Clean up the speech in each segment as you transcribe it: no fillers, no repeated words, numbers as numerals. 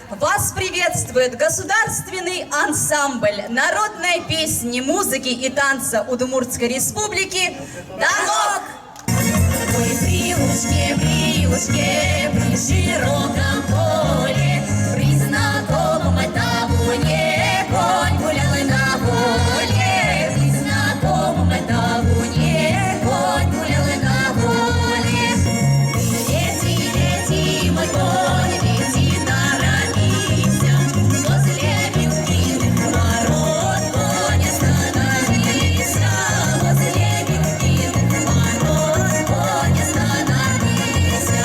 Вас приветствует государственный ансамбль народной песни, музыки и танца Удмуртской республики «Танок». Ой, брюшке, брюшке, при широком поле, при знакомом табуне, конь гулял на воле, при знакомом табуне, конь гулял на воле. Лети, лети, мой конь, лети, торопися, возле белых ворот, конь, остановися, возле белых ворот, конь, остановися.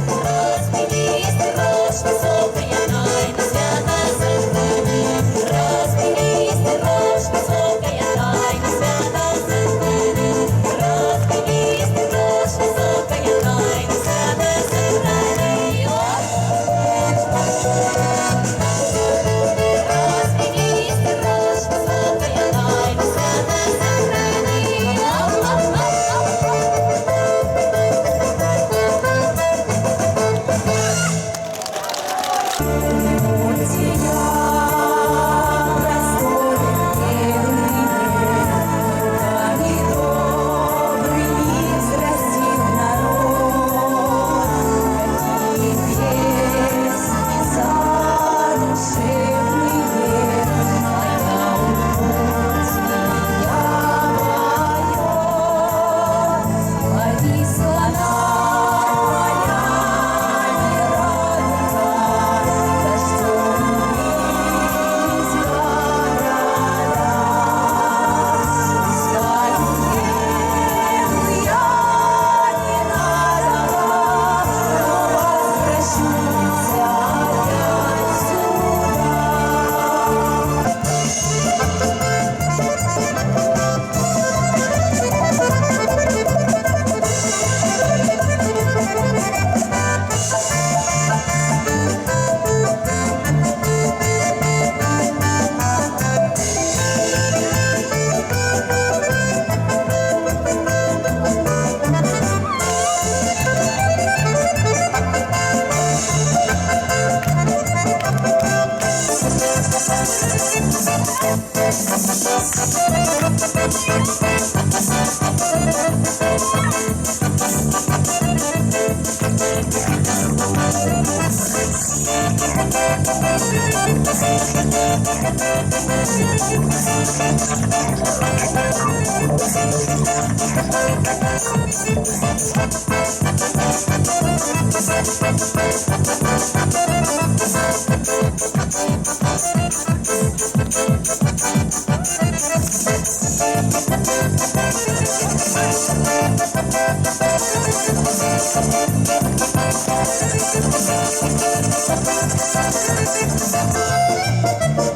Разберись, дрожь, высокая тайна, свято сохрани. Разберись, дрожь, высокая тайна, свято сохрани. Разберись, дрожь, высокая тайна, свято сохрани. Разберись, дрожь, высокая тайна,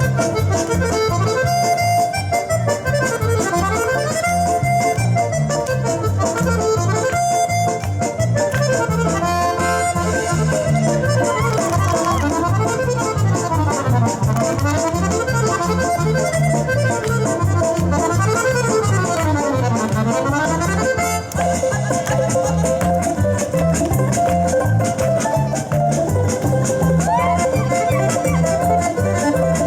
свято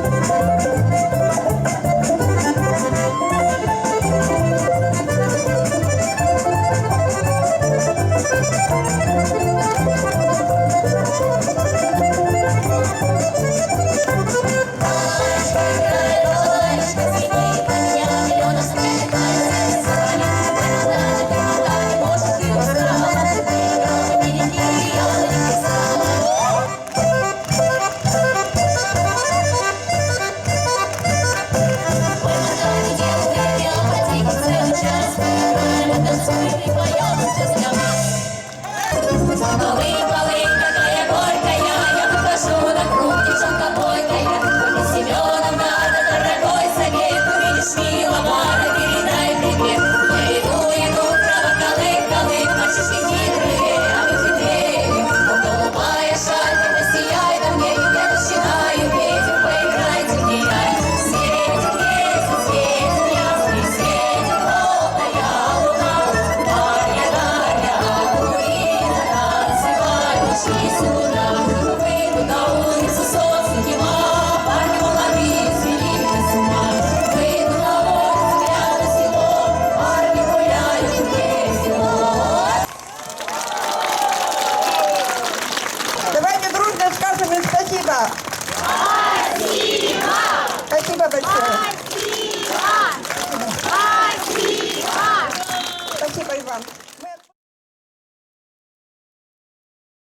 Спасибо большое.